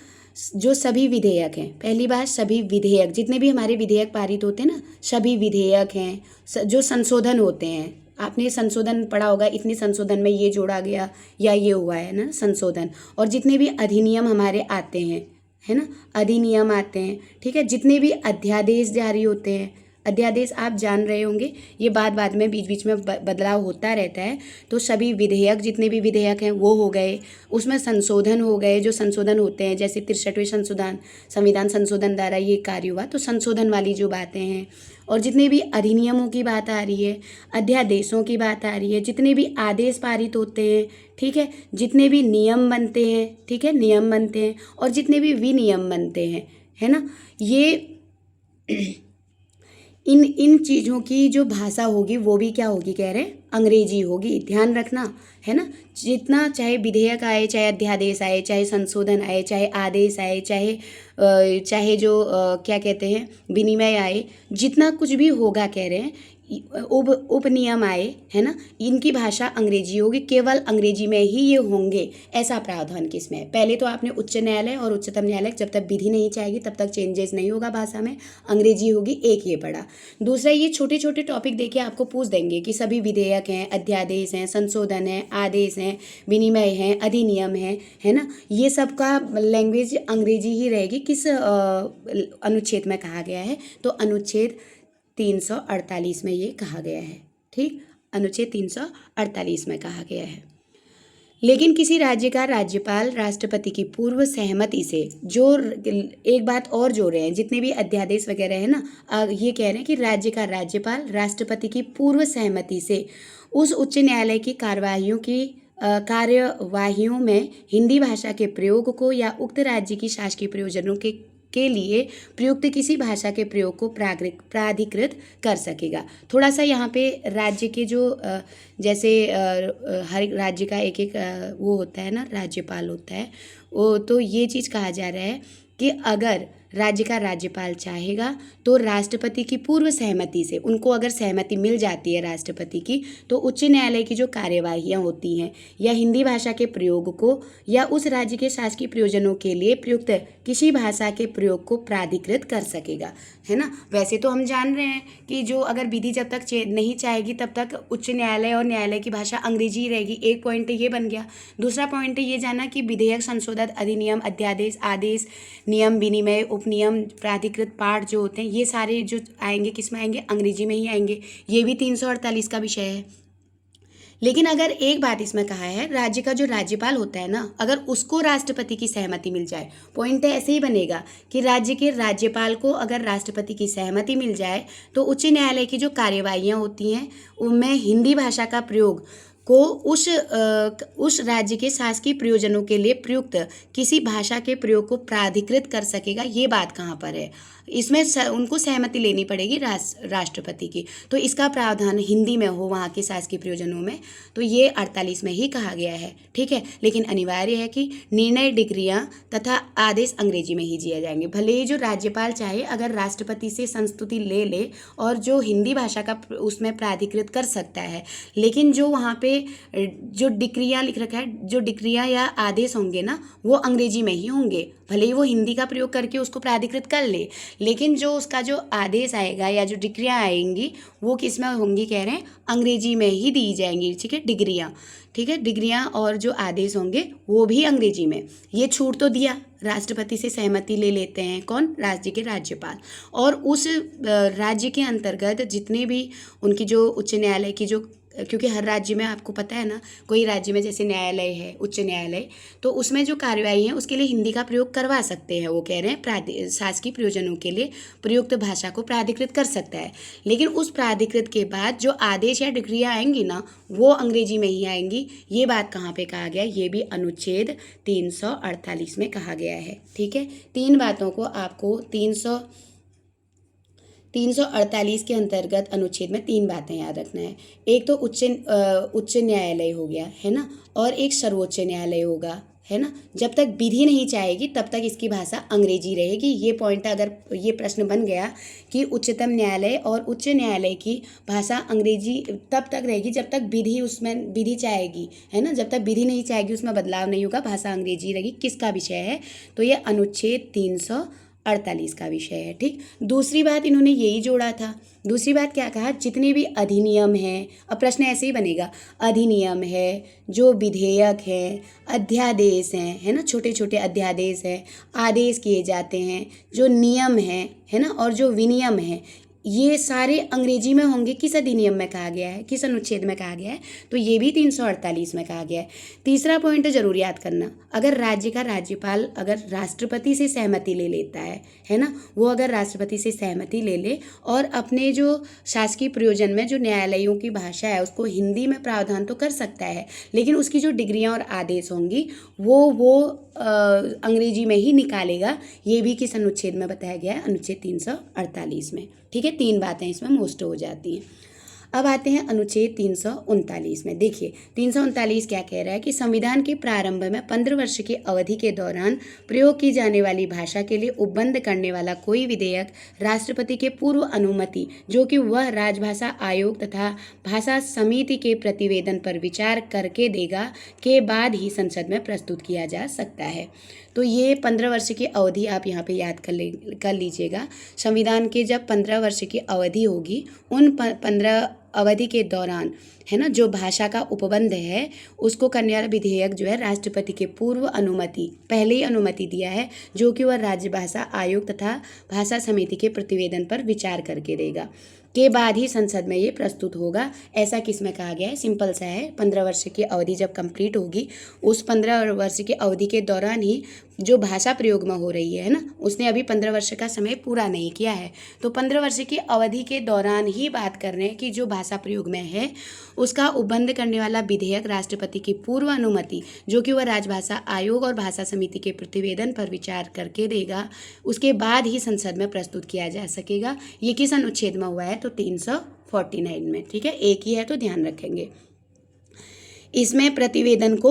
जो सभी विधेयक हैं, पहली बात सभी विधेयक, जितने भी हमारे विधेयक पारित होते हैं ना, सभी विधेयक हैं, जो संशोधन होते हैं, आपने संशोधन पढ़ा होगा, इतने संशोधन में ये जोड़ा गया या ये हुआ है ना संशोधन, और जितने भी अधिनियम हमारे आते हैं, है ना, अधिनियम आते हैं, ठीक है, जितने भी अध्यादेश जारी होते हैं, अध्यादेश आप जान रहे होंगे, ये बाद में बीच बीच में बदलाव होता रहता है। तो सभी विधेयक, जितने भी विधेयक हैं वो हो गए, उसमें संशोधन हो गए, जो संशोधन होते हैं, जैसे 63वें संविधान संशोधन द्वारा ये कार्य हुआ, तो संशोधन वाली जो बातें हैं, और जितने भी अधिनियमों की बात आ रही है, अध्यादेशों की बात आ रही है, जितने भी आदेश पारित होते हैं, ठीक है, जितने भी नियम बनते हैं, ठीक है, नियम बनते हैं, और जितने भी विनियम बनते हैं, है ना, ये इन चीज़ों की जो भाषा होगी वो भी क्या होगी, कह रहे हैं अंग्रेजी होगी, ध्यान रखना, है ना। जितना चाहे विधेयक आए, चाहे अध्यादेश आए, चाहे संशोधन आए, चाहे आदेश आए, चाहे जो क्या कहते हैं विनिमय आए, जितना कुछ भी होगा, कह रहे हैं उपनियम आए, है ना, इनकी भाषा अंग्रेजी होगी, केवल अंग्रेजी में ही ये होंगे। ऐसा प्रावधान किसमें है, पहले तो आपने उच्च न्यायालय और उच्चतम न्यायालय, जब तक विधि नहीं चाहेगी तब तक चेंजेस नहीं होगा, भाषा में अंग्रेजी होगी, एक ये पढ़ा। दूसरा, ये छोटे छोटे टॉपिक देके आपको पूछ देंगे कि सभी विधेयक हैं, अध्यादेश हैं, संशोधन है, आदेश हैं, विनिमय हैं, अधिनियम है ना, ये सब का लैंग्वेज अंग्रेजी ही रहेगी। किस अनुच्छेद में कहा गया है, तो अनुच्छेद 348 में ये कहा गया है। ठीक, अनुच्छेद 348 में कहा गया है। लेकिन किसी राज्य का राज्यपाल राष्ट्रपति की पूर्व सहमति से, जो एक बात और जोड़ रहे हैं, जितने भी अध्यादेश वगैरह है ना, ये कह रहे हैं कि राज्य का राज्यपाल राष्ट्रपति की पूर्व सहमति से उस उच्च न्यायालय की कार्यवाहियों में हिंदी भाषा के प्रयोग को या उक्त राज्य की शासकीय प्रयोजनों के लिए प्रयुक्त किसी भाषा के प्रयोग को प्राधिकृत कर सकेगा। थोड़ा सा यहाँ पे राज्य के जो जैसे हर राज्य का एक एक वो होता है ना, राज्यपाल होता है, वो तो ये चीज़ कहा जा रहा है कि अगर राज्य का राज्यपाल चाहेगा तो राष्ट्रपति की पूर्व सहमति से, उनको अगर सहमति मिल जाती है राष्ट्रपति की, तो उच्च न्यायालय की जो कार्यवाहियाँ होती हैं या हिंदी भाषा के प्रयोग को या उस राज्य के शासकीय प्रयोजनों के लिए प्रयुक्त किसी भाषा के प्रयोग को प्राधिकृत कर सकेगा, है ना। वैसे तो हम जान रहे हैं कि जो अगर विधि जब तक नहीं चाहेगी तब तक उच्च न्यायालय और न्यायालय की भाषा अंग्रेजी ही रहेगी। एक पॉइंट ये बन गया। दूसरा पॉइंट ये जाना कि विधेयक, संशोधन, अधिनियम, अध्यादेश, आदेश, नियम, विनिमय, उपनियम, प्राधिकृत पाठ जो होते हैं, ये सारे जो आएंगे किस में आएंगे? अंग्रेजी में ही आएंगे। ये भी 348 का विषय है। लेकिन अगर एक बात इसमें कहा है, राज्य का जो राज्यपाल होता है ना, अगर उसको राष्ट्रपति की सहमति मिल जाए, पॉइंट ऐसे ही बनेगा कि राज्य के राज्यपाल को अगर राष्ट्रपति की सहमति मिल जाए तो उच्च न्यायालय की जो कार्यवाहियाँ होती हैं उनमें हिंदी भाषा का प्रयोग को उस राज्य के शासकीय प्रयोजनों के लिए प्रयुक्त किसी भाषा के प्रयोग को प्राधिकृत कर सकेगा। ये बात कहाँ पर है? इसमें उनको सहमति लेनी पड़ेगी राष्ट्रपति की। तो इसका प्रावधान हिंदी में हो वहाँ के शासकीय प्रयोजनों में, तो ये 48 में ही कहा गया है। ठीक है, लेकिन अनिवार्य है कि निर्णय, डिग्रियाँ तथा आदेश अंग्रेजी में ही दिए जाएंगे। भले ही जो राज्यपाल चाहे अगर राष्ट्रपति से संस्तुति ले ले और जो हिंदी भाषा का उसमें प्राधिकृत कर सकता है, लेकिन जो वहाँ पे जो डिक्रियाँ लिख रखा है, जो डिक्रियाँ या आदेश होंगे ना, वो अंग्रेजी में ही होंगे। भले ही वो हिंदी का प्रयोग करके उसको प्राधिकृत कर ले, लेकिन जो उसका जो आदेश आएगा या जो डिक्रियाँ आएंगी वो किस में होंगी? कह रहे हैं अंग्रेजी में ही दी जाएंगी। ठीक है, डिग्रियाँ, ठीक है, डिग्रियाँ और जो आदेश होंगे वो भी अंग्रेजी में। ये छूट तो दिया, राष्ट्रपति से सहमति ले लेते हैं कौन? राज्य के राज्यपाल। और उस राज्य के अंतर्गत जितने भी उनकी जो उच्च न्यायालय की जो, क्योंकि हर राज्य में आपको पता है ना, कोई राज्य में जैसे न्यायालय है, उच्च न्यायालय, तो उसमें जो कार्यवाही है उसके लिए हिंदी का प्रयोग करवा सकते हैं। वो कह रहे हैं शासकीय प्रयोजनों के लिए प्रयुक्त भाषा को प्राधिकृत कर सकता है, लेकिन उस प्राधिकृत के बाद जो आदेश या डिक्रियाँ आएंगी ना, वो अंग्रेजी में ही आएंगी। ये बात कहाँ पे कहा गया? ये भी अनुच्छेद 348 में कहा गया है। ठीक है, तीन बातों को आपको 348 के अंतर्गत अनुच्छेद में तीन बातें याद रखना है। एक तो उच्च न्यायालय हो गया, है ना, और एक सर्वोच्च न्यायालय होगा, है ना। जब तक विधि नहीं चाहेगी तब तक इसकी भाषा अंग्रेजी रहेगी। ये पॉइंट अगर ये प्रश्न बन गया कि उच्चतम न्यायालय और उच्च न्यायालय की भाषा अंग्रेजी तब तक रहेगी जब तक विधि उसमें विधि चाहेगी, है ना। जब तक विधि नहीं चाहेगी उसमें बदलाव नहीं होगा, भाषा अंग्रेजी रहेगी। किसका विषय है? तो ये अनुच्छेद 348 का विषय है। ठीक, दूसरी बात इन्होंने यही जोड़ा था। दूसरी बात क्या कहा? जितने भी अधिनियम हैं, अब प्रश्न ऐसे ही बनेगा, अधिनियम है, जो विधेयक है, अध्यादेश हैं, है ना, छोटे छोटे अध्यादेश हैं, आदेश किए जाते हैं, जो नियम हैं, है ना, और जो विनियम हैं, ये सारे अंग्रेजी में होंगे। किस अधिनियम में कहा गया है? किस अनुच्छेद में कहा गया है? तो ये भी 348 में कहा गया है। तीसरा पॉइंट जरूर याद करना, अगर राज्य का राज्यपाल अगर राष्ट्रपति से सहमति ले लेता है ना, वो अगर राष्ट्रपति से सहमति ले ले और अपने जो शासकीय प्रयोजन में जो न्यायालयों की भाषा है उसको हिंदी में प्रावधान तो कर सकता है, लेकिन उसकी जो डिग्रियाँ और आदेश होंगी वो अंग्रेजी में ही निकालेगा। ये भी किस अनुच्छेद में बताया गया है? अनुच्छेद 348 में। ठीक है, तीन बातें इसमें मोस्ट हो जाती हैं। अब आते हैं अनुच्छेद 339 में। देखिए 339 क्या कह रहा है कि संविधान के प्रारंभ में 15 वर्ष की अवधि के दौरान प्रयोग की जाने वाली भाषा के लिए उपबंध करने वाला कोई विधेयक राष्ट्रपति के पूर्व अनुमति, जो कि वह राजभाषा आयोग तथा भाषा समिति के प्रतिवेदन पर विचार करके देगा, के बाद ही संसद में प्रस्तुत किया जा सकता है। तो ये 15 वर्ष की अवधि आप यहाँ पे याद कर लीजिएगा। संविधान के जब 15 वर्ष की अवधि होगी, उन 15 अवधि के दौरान, है ना, जो भाषा का उपबंध है उसको करने वाला विधेयक जो है राष्ट्रपति के पूर्व अनुमति, पहले ही अनुमति दिया है, जो कि वह राज्य भाषा आयोग तथा भाषा समिति के प्रतिवेदन पर विचार करके देगा। के बाद ही संसद में ये प्रस्तुत होगा। ऐसा किस में कहा गया है? सिंपल सा है, 15 वर्ष की अवधि जब कंप्लीट होगी, उस 15 वर्ष की अवधि के दौरान ही जो भाषा प्रयोग में हो रही है ना, उसने अभी 15 वर्ष का समय पूरा नहीं किया है, तो 15 वर्ष की अवधि के दौरान ही बात कर रहे हैं कि जो भाषा प्रयोग में है उसका उपबंध करने वाला विधेयक राष्ट्रपति की पूर्व अनुमति, जो कि वह राजभाषा आयोग और भाषा समिति के प्रतिवेदन पर विचार करके देगा, उसके बाद ही संसद में प्रस्तुत किया जा सकेगा। ये किस अनुच्छेद में हुआ है? तो 349 में। ठीक है, एक ही है तो ध्यान रखेंगे। इसमें प्रतिवेदन को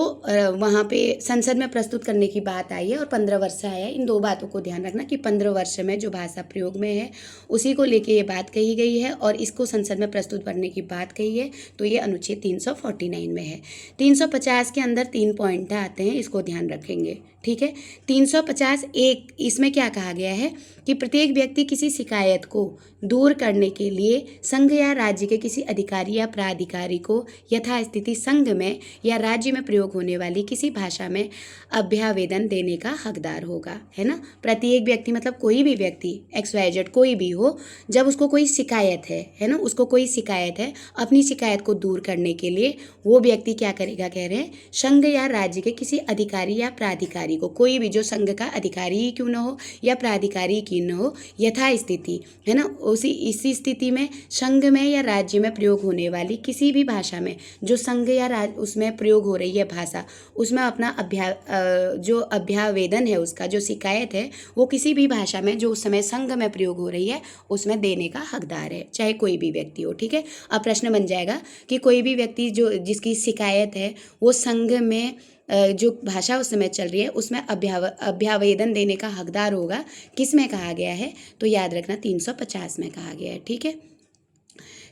वहाँ पे संसद में प्रस्तुत करने की बात आई है और 15 वर्ष आया है। इन दो बातों को ध्यान रखना कि 15 वर्ष में जो भाषा प्रयोग में है उसी को लेके ये बात कही गई है और इसको संसद में प्रस्तुत करने की बात कही है, तो ये अनुच्छेद 349 में है। 350 के अंदर 3 पॉइंट आते हैं, इसको ध्यान रखेंगे। ठीक है, 350(1) इसमें क्या कहा गया है कि प्रत्येक व्यक्ति किसी शिकायत को दूर करने के लिए संघ या राज्य के किसी अधिकारी या प्राधिकारी को यथास्थिति संघ में या राज्य में प्रयोग होने वाली किसी भाषा में अभ्यावेदन देने का हकदार होगा, है ना। प्रत्येक व्यक्ति मतलब कोई भी व्यक्ति XYZ कोई भी हो, जब उसको कोई शिकायत है ना, उसको कोई शिकायत है, अपनी शिकायत को दूर करने के लिए वो व्यक्ति क्या करेगा? कह रहे हैं संघ या राज्य के किसी अधिकारी या प्राधिकारी को, कोई भी जो संघ का अधिकारी ही क्यों न हो या प्राधिकारी क्यों न हो, यथास्थिति, है ना, इसी स्थिति में संघ में या राज्य में प्रयोग होने वाली किसी भी भाषा में जो संघ या राज्य उसमें प्रयोग हो रही है भाषा, उसमें अपना जो अभ्यावेदन है, उसका जो शिकायत है, वो किसी भी भाषा में जो उस समय संघ में प्रयोग हो रही है उसमें देने का हकदार है, चाहे कोई भी व्यक्ति हो। ठीक है, अब प्रश्न बन जाएगा कि कोई भी व्यक्ति जो जिसकी शिकायत है वो संघ में जो भाषा उस समय चल रही है उसमें अभ्यावेदन देने का हकदार होगा, किस में कहा गया है? तो याद रखना 350 में कहा गया है। ठीक है,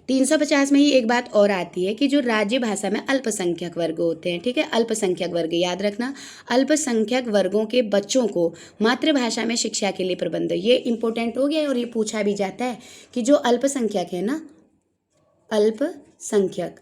350 में ही एक बात और आती है कि जो राज्य भाषा में अल्पसंख्यक वर्ग होते हैं, ठीक है, अल्पसंख्यक वर्ग याद रखना, अल्पसंख्यक वर्गों के बच्चों को मातृभाषा में शिक्षा के लिए प्रबंध, ये इंपॉर्टेंट हो गया और ये पूछा भी जाता है कि जो अल्पसंख्यक है ना, अल्पसंख्यक,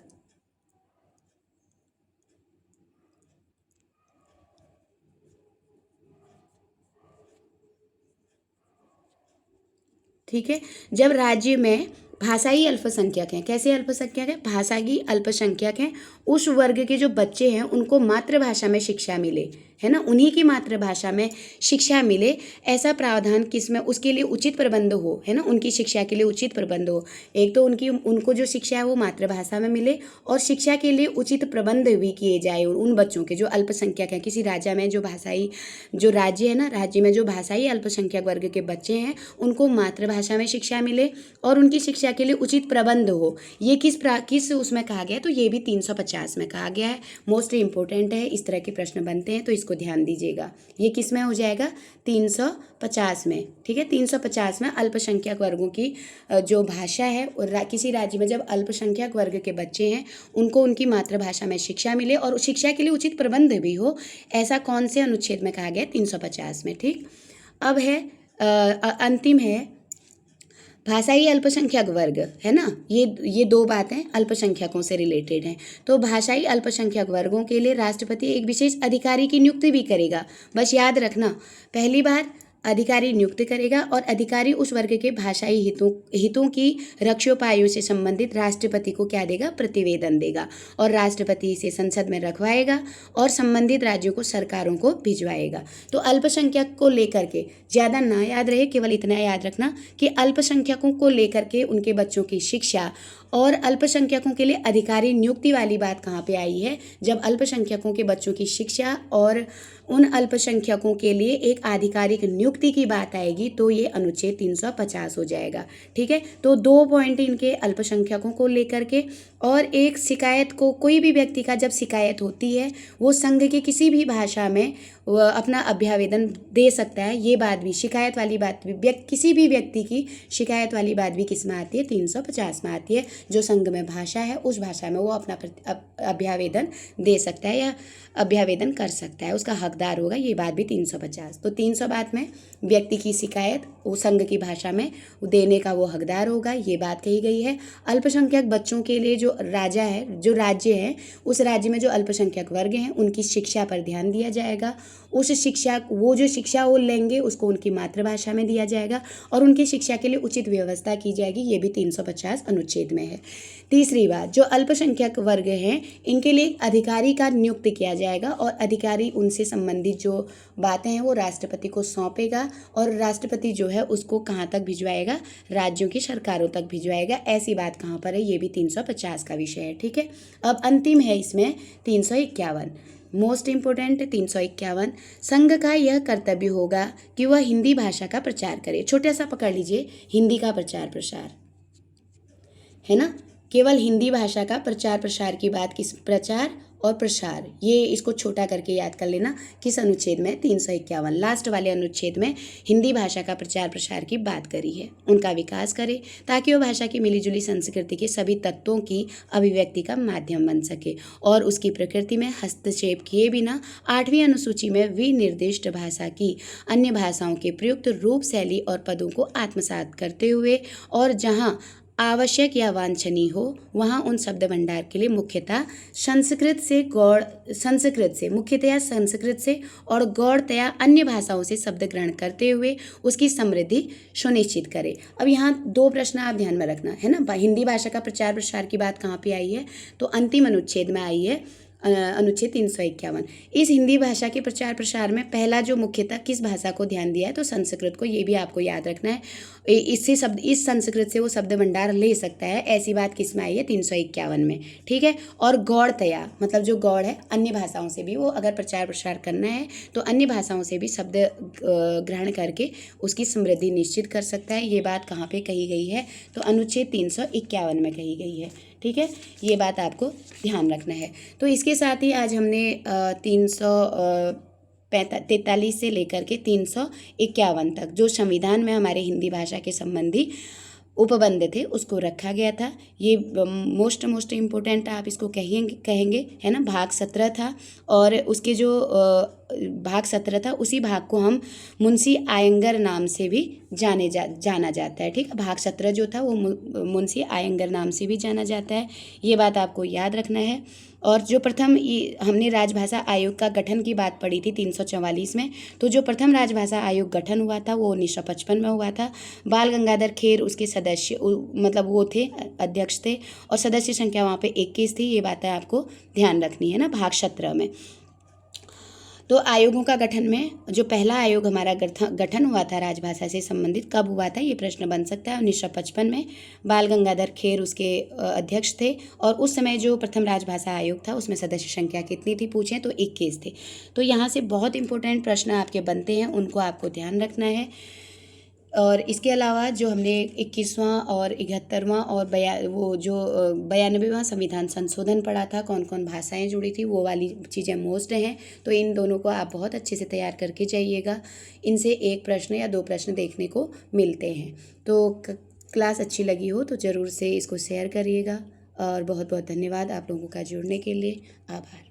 ठीक है, जब राज्य में भाषाई अल्पसंख्यक हैं, कैसे अल्पसंख्यक है? भाषाई अल्पसंख्यक हैं, उस वर्ग के जो बच्चे हैं उनको मातृभाषा में शिक्षा मिले, है ना, उन्हीं की मातृभाषा में शिक्षा मिले, ऐसा प्रावधान किसमें? उसके लिए उचित प्रबंध हो, है ना, उनकी शिक्षा के लिए उचित प्रबंध हो। एक तो उनको जो शिक्षा है वो मातृभाषा में मिले और शिक्षा के लिए उचित प्रबंध भी किए जाए उन बच्चों के जो अल्पसंख्यक हैं। किसी राज्य में जो भाषाई जो राज्य है ना, राज्य में जो भाषाई अल्पसंख्यक वर्ग के बच्चे हैं उनको मातृभाषा में शिक्षा मिले और उनकी शिक्षा के लिए उचित प्रबंध हो। ये किस उसमें कहा गया है? तो ये भी 350 में कहा गया है। मोस्टली इंपॉर्टेंट है, इस तरह के प्रश्न बनते हैं तो इसको ध्यान दीजिएगा। ये किस में हो जाएगा? 350 में। ठीक है, 350 में अल्पसंख्यक वर्गों की जो भाषा है और किसी राज्य में जब अल्पसंख्यक वर्ग के बच्चे हैं उनको उनकी मातृभाषा में शिक्षा मिले और शिक्षा के लिए उचित प्रबंध भी हो, ऐसा कौन से अनुच्छेद में कहा गया? 350 में। ठीक, अब है अंतिम है भाषाई अल्पसंख्यक वर्ग, है ना, ये दो बातें अल्पसंख्यकों से रिलेटेड हैं। तो भाषाई अल्पसंख्यक वर्गों के लिए राष्ट्रपति एक विशेष अधिकारी की नियुक्ति भी करेगा। बस याद रखना, पहली बार अधिकारी नियुक्त करेगा और अधिकारी उस वर्ग के भाषाई हितों की रक्षोपायों से संबंधित राष्ट्रपति को क्या देगा? प्रतिवेदन देगा और राष्ट्रपति इसे संसद में रखवाएगा और संबंधित राज्यों को सरकारों को भिजवाएगा। तो अल्पसंख्यक को लेकर के ज़्यादा ना याद रहे, केवल इतना याद रखना कि अल्पसंख्यकों को लेकर के उनके बच्चों की शिक्षा और अल्पसंख्यकों के लिए अधिकारी नियुक्ति वाली बात कहाँ पे आई है? जब अल्पसंख्यकों के बच्चों की शिक्षा और उन अल्पसंख्यकों के लिए एक आधिकारिक नियुक्ति की बात आएगी तो ये अनुच्छेद 350 हो जाएगा। ठीक है, तो 2 पॉइंट इनके अल्पसंख्यकों को लेकर के और एक शिकायत को, कोई भी व्यक्ति का जब शिकायत होती है वो संघ के किसी भी भाषा में अपना अभ्यावेदन दे सकता है। ये बात भी, शिकायत वाली बात भी, किसी भी व्यक्ति की शिकायत वाली बात भी किस में आती है? 350 में आती है। जो संघ में भाषा है उस भाषा में वो अपना अभ्यावेदन दे सकता है या अभ्यावेदन कर सकता है, उसका हकदार होगा। ये बात भी 350। तो 300 बात में व्यक्ति की शिकायत वो संघ की भाषा में देने का वो हकदार होगा, ये बात कही गई है। अल्पसंख्यक बच्चों के लिए जो राज्य है उस राज्य में जो अल्पसंख्यक वर्ग हैं उनकी शिक्षा पर ध्यान दिया जाएगा। उस शिक्षा वो जो शिक्षा वो लेंगे उसको उनकी मातृभाषा में दिया जाएगा और उनकी शिक्षा के लिए उचित व्यवस्था की जाएगी, ये भी 350 अनुच्छेद में है। तीसरी बात, जो अल्पसंख्यक वर्ग हैं इनके लिए अधिकारी का नियुक्त किया जाएगा और अधिकारी उनसे संबंधित जो बातें हैं वो राष्ट्रपति को सौंपेगा और राष्ट्रपति जो है उसको कहाँ तक भिजवाएगा, राज्यों की सरकारों तक भिजवाएगा। ऐसी बात कहाँ पर है, ये भी 350 का विषय है। ठीक है, अब अंतिम है इसमें 351, मोस्ट इम्पोर्टेंट 351, संघ का यह कर्तव्य होगा कि वह हिंदी भाषा का प्रचार करे। छोटा सा पकड़ लीजिए, हिंदी का प्रचार प्रसार है ना, केवल हिंदी भाषा का प्रचार प्रसार की बात, किस प्रचार और प्रसार, ये इसको छोटा करके याद कर लेना, किस अनुच्छेद में, 351 लास्ट वाले अनुच्छेद में हिंदी भाषा का प्रचार प्रसार की बात करी है। उनका विकास करे ताकि वह भाषा की मिलीजुली संस्कृति के सभी तत्वों की अभिव्यक्ति का माध्यम बन सके और उसकी प्रकृति में हस्तक्षेप किए बिना 8वीं अनुसूची में विनिर्दिष्ट भाषा की अन्य भाषाओं के प्रयुक्त रूप, शैली और पदों को आत्मसात करते हुए और जहाँ आवश्यक या वांछनीय हो वहाँ उन शब्द भंडार के लिए मुख्यतः संस्कृत से और गौड़तया अन्य भाषाओं से शब्द ग्रहण करते हुए उसकी समृद्धि सुनिश्चित करे। अब यहाँ 2 प्रश्न आप ध्यान में रखना है ना, हिंदी भाषा का प्रचार प्रसार की बात कहाँ पे आई है, तो अंतिम अनुच्छेद में आई है, अनुच्छेद 351। इस हिंदी भाषा के प्रचार प्रसार में पहला जो मुख्यतः किस भाषा को ध्यान दिया है, तो संस्कृत को, ये भी आपको याद रखना है। इस संस्कृत से वो शब्द भंडार ले सकता है, ऐसी बात किस में आई है, 351 में। ठीक है, और गौड़तया मतलब जो गौड़ है, अन्य भाषाओं से भी वो अगर प्रचार प्रसार करना है तो अन्य भाषाओं से भी शब्द ग्रहण करके उसकी समृद्धि निश्चित कर सकता है। ये बात कहाँ पे कही गई है, तो अनुच्छेद 351 में कही गई है। ठीक है, ये बात आपको ध्यान रखना है। तो इसके साथ ही आज हमने 343 से लेकर के 351 तक जो संविधान में हमारे हिंदी भाषा के संबंधी उपबंध थे उसको रखा गया था। ये मोस्ट इम्पोर्टेंट आप इसको कहेंगे है ना। भाग 17 था और उसके जो भाग 17 था उसी भाग को हम मुंशी आयंगर नाम से भी जाना जाता है। ठीक है, भाग 17 जो था वो मुंशी आयंगर नाम से भी जाना जाता है, ये बात आपको याद रखना है। और जो प्रथम हमने राजभाषा आयोग का गठन की बात पढ़ी थी 344 में, तो जो प्रथम राजभाषा आयोग गठन हुआ था वो 1955 में हुआ था। बाल गंगाधर खेर उसके सदस्य मतलब वो थे, अध्यक्ष थे और सदस्य संख्या वहाँ पे 21 थी। ये बातें आपको ध्यान रखनी है ना। भाग 17 में तो आयोगों का गठन में जो पहला आयोग हमारा गठन हुआ था राजभाषा से संबंधित, कब हुआ था, ये प्रश्न बन सकता है। 1955 में बाल गंगाधर खेर उसके अध्यक्ष थे और उस समय जो प्रथम राजभाषा आयोग था उसमें सदस्य संख्या कितनी थी पूछें तो 21 थे। तो यहाँ से बहुत इंपॉर्टेंट प्रश्न आपके बनते हैं, उनको आपको ध्यान रखना है। और इसके अलावा जो हमने 21वां और 71वां और 92वां संविधान संशोधन पढ़ा था, कौन कौन भाषाएं जुड़ी थी, वो वाली चीज़ें मोस्ट हैं। तो इन दोनों को आप बहुत अच्छे से तैयार करके जाइएगा, इनसे 1 प्रश्न या 2 प्रश्न देखने को मिलते हैं। तो क्लास अच्छी लगी हो तो ज़रूर से इसको शेयर करिएगा और बहुत बहुत धन्यवाद आप लोगों का जुड़ने के लिए। आभार।